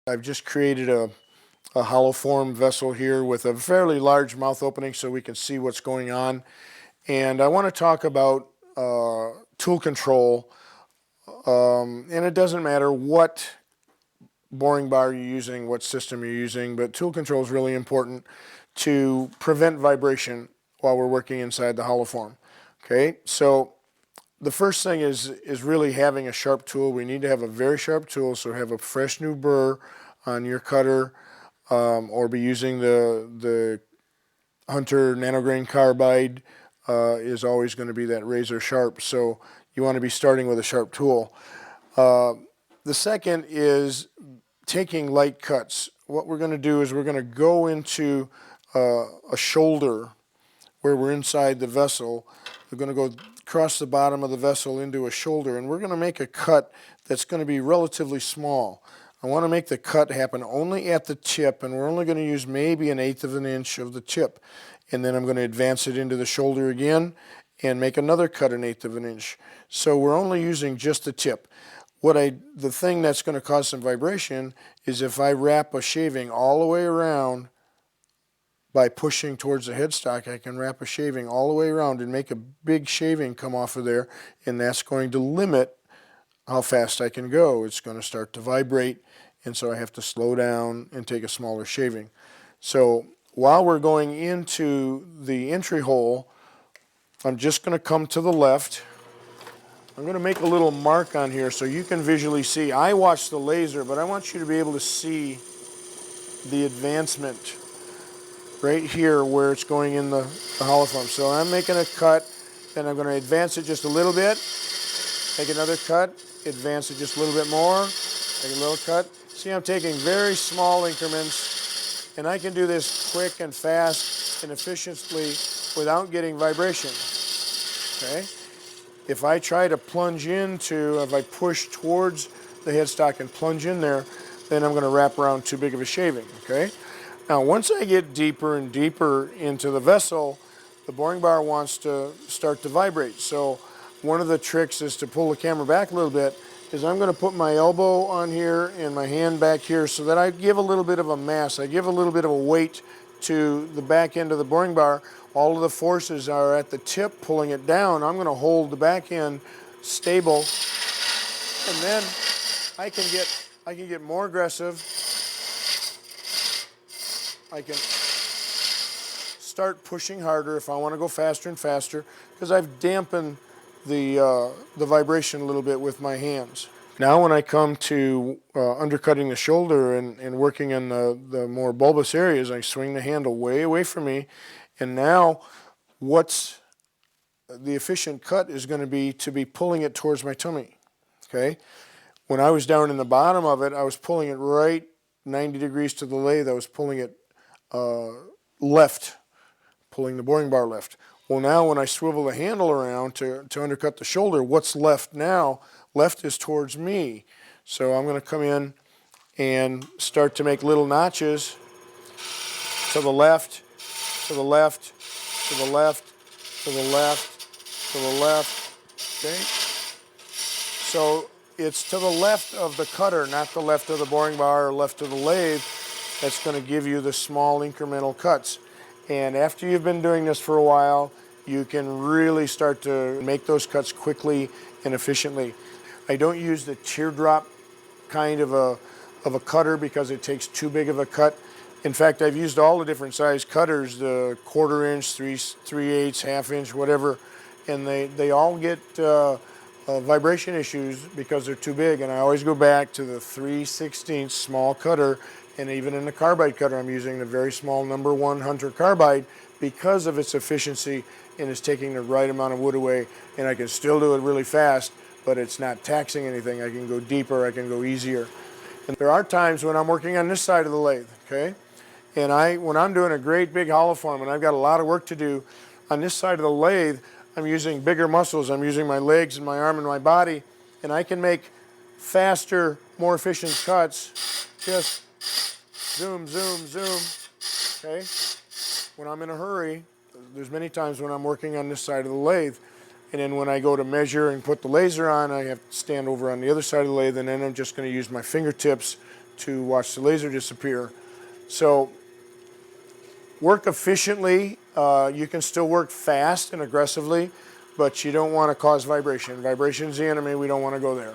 I've just created a hollow form vessel here with a fairly large mouth opening so we can see what's going on. And I want to talk about tool control. And it doesn't matter what boring bar you're using, what system you're using, but tool control is really important to prevent vibration while we're working inside the hollow form. Okay, so the first thing is really having a sharp tool. We need to have a very sharp tool, so have a fresh new burr on your cutter, or be using the Hunter nanograin carbide is always going to be that razor sharp. So you want to be starting with a sharp tool. The second is taking light cuts. What we're going to do is we're going to go into a shoulder where we're inside the vessel. We're going to go across the bottom of the vessel into a shoulder, and we're going to make a cut that's going to be relatively small. I want to make the cut happen only at the tip, and we're only going to use maybe 1/8 of an inch of the tip. And then I'm going to advance it into the shoulder again and make another cut 1/8 of an inch. So we're only using just the tip. The thing that's going to cause some vibration is if I wrap a shaving all the way around by pushing towards the headstock. I can wrap a shaving all the way around and make a big shaving come off of there, and that's going to limit how fast I can go. It's going to start to vibrate, and so I have to slow down and take a smaller shaving. So while we're going into the entry hole, I'm just going to come to the left. I'm going to make a little mark on here so you can visually see. I watch the laser, but I want you to be able to see the advancement right here where it's going in the hollow form. So I'm making a cut, and I'm going to advance it just a little bit, make another cut, advance it just a little bit more, make a little cut. See, I'm taking very small increments, and I can do this quick and fast and efficiently without getting vibration. Okay? If I try to plunge into, if I push towards the headstock and plunge in there, then I'm going to wrap around too big of a shaving. Okay? Now, once I get deeper and deeper into the vessel, the boring bar wants to start to vibrate. So one of the tricks is to pull the camera back a little bit, is I'm going to put my elbow on here and my hand back here so that I give a little bit of a mass. I give a little bit of a weight to the back end of the boring bar. All of the forces are at the tip pulling it down. I'm going to hold the back end stable, and then I can get more aggressive. I can start pushing harder if I want to go faster and faster, because I've dampened the vibration a little bit with my hands. Now when I come to undercutting the shoulder and working in the more bulbous areas, I swing the handle way away from me, and now what's the efficient cut is going to be pulling it towards my tummy. Okay? When I was down in the bottom of it, I was pulling it right 90 degrees to the lathe. I was pulling it left, pulling the boring bar left. Well, now when I swivel the handle around to undercut the shoulder, what's left now? Left is towards me. So I'm going to come in and start to make little notches to the left, to the left, to the left, to the left, to the left. Okay? So it's to the left of the cutter, not the left of the boring bar or left of the lathe. That's going to give you the small incremental cuts. And after you've been doing this for a while, you can really start to make those cuts quickly and efficiently. I don't use the teardrop kind of a cutter because it takes too big of a cut. In fact, I've used all the different size cutters, the 1/4 inch, 3/8, 1/2 inch, whatever, and they all get vibration issues because they're too big. And I always go back to the 3/16 small cutter. And even in the carbide cutter, I'm using the very small #1 Hunter carbide because of its efficiency and it's taking the right amount of wood away. And I can still do it really fast, but it's not taxing anything. I can go deeper, I can go easier. And there are times when I'm working on this side of the lathe, okay? And when I'm doing a great big hollow form and I've got a lot of work to do, on this side of the lathe, I'm using bigger muscles. I'm using my legs and my arm and my body, and I can make faster, more efficient cuts just zoom, zoom, zoom, okay? When I'm in a hurry, there's many times when I'm working on this side of the lathe, And then when I go to measure and put the laser on, I have to stand over on the other side of the lathe, and then I'm just going to use my fingertips to watch the laser disappear. So work efficiently. You can still work fast and aggressively, but you don't want to cause vibration. Vibration is the enemy. We don't want to go there.